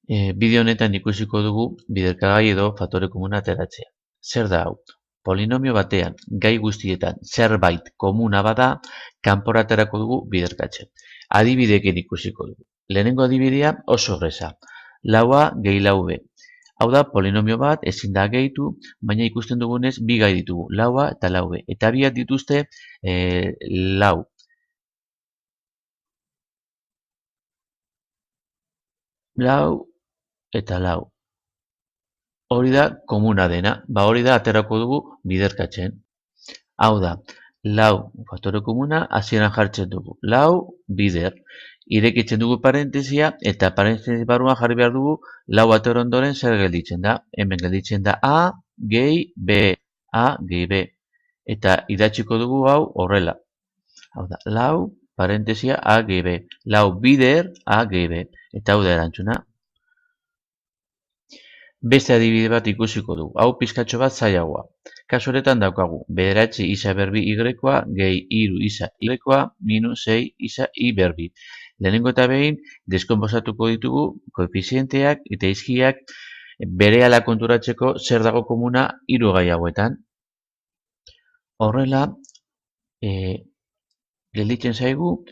Bideo honetan ikusiko dugu biderkagai edo faktore komuna ateratzea. Zer da hau? Polinomio batean, gai guztietan zerbait komuna bada, kanpora aterako dugu biderkatzen. Adibideekin ikusiko dugu. Lehenengo adibidea oso erraza. Laua gehi lau b. Hau da, polinomio bat ezin da gehitu, baina ikusten dugunez bi gai ditugu, laua eta lau b. Eta biak dituzte lau. Lau eta lau. Hori da komuna dena, hori da aterako dugu biderkatzen. Hau da, lau faktore komuna hasieran jartzen dugu. Lau bider. Irekitzen dugu parentesia eta parentesia barruan jarri behar dugu lau atero ondoren zer gelditzen da. Hemen gelditzen da A gehi B. A gehi B. Eta idatziko dugu hau horrela. Hau da, lau parentesia A gehi B. Lau bider A gehi B. Eta hau da erantzuna. Beste adibide bat ikusiko dugu. Hau pizkatxo bat zailagoa. Kasu honetan daukagu, 9 isa berbi y-a gehi 3 isa y-a minus 6 isa i berbi. Lehenengo eta behin, deskonposatuko ditugu koefizienteak eta izkiak berehala konturatzeko zer dago komuna hiru gai hauetan. Horrela, gelditzen zaigu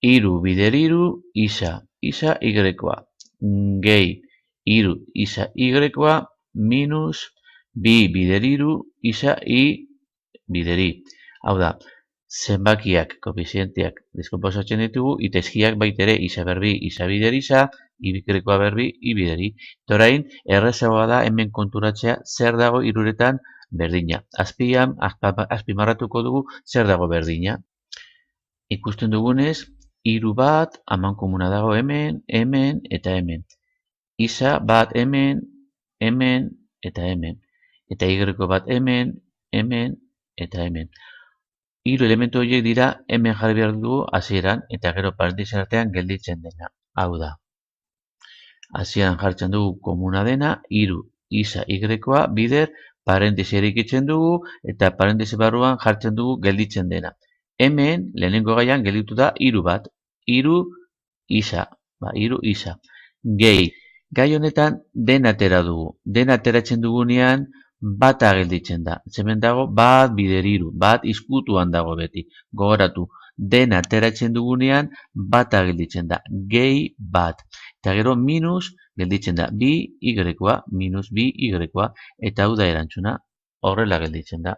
3 bider 3 isa y-a gehi 3 isa y-a minus bi bider 3 isa i bider i. Hau da, zenbakiak, koefizienteak deskonposatzen ditugu, eta izkiak baitere isa berbi, isa bider isa, y-a berbi, i bider i. Eta orain, errazagoa da hemen konturatzea zer dago hiruretan berdina. Azpian, azpimarratuko dugu zer dago berdina. Ikusten dugunez, 3 bat, amankomuna dago hemen, hemen eta hemen. Isa bat hemen, hemen eta hemen. Eta y bat hemen, hemen eta hemen. Hiru elementu horiek dira hemen jarri behar dugu hasieran eta gero parentesi artean gelditzen dena. Hau da. Hasieran jartzen dugu komuna dena, 3 isa y-a bider parentesi irekitzen dugu eta parentesi barruan jartzen dugu gelditzen dena. Hemen, lehenengo gaian gelditu da 3 bat. 3 isa. 3 isa. Gehi. Gai honetan dena atera dugu. Dena ateratzen dugunean bata gelditzen da. Hemen dago bat bider 3. Bat izkutuan dago beti. Gogoratu. Dena ateratzen dugunean bata gelditzen da. Gehi bat. Eta gero minus gelditzen da. Bi y-a minus bi y-a. Eta hau da erantzuna. Horrela gelditzen da.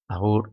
Agur.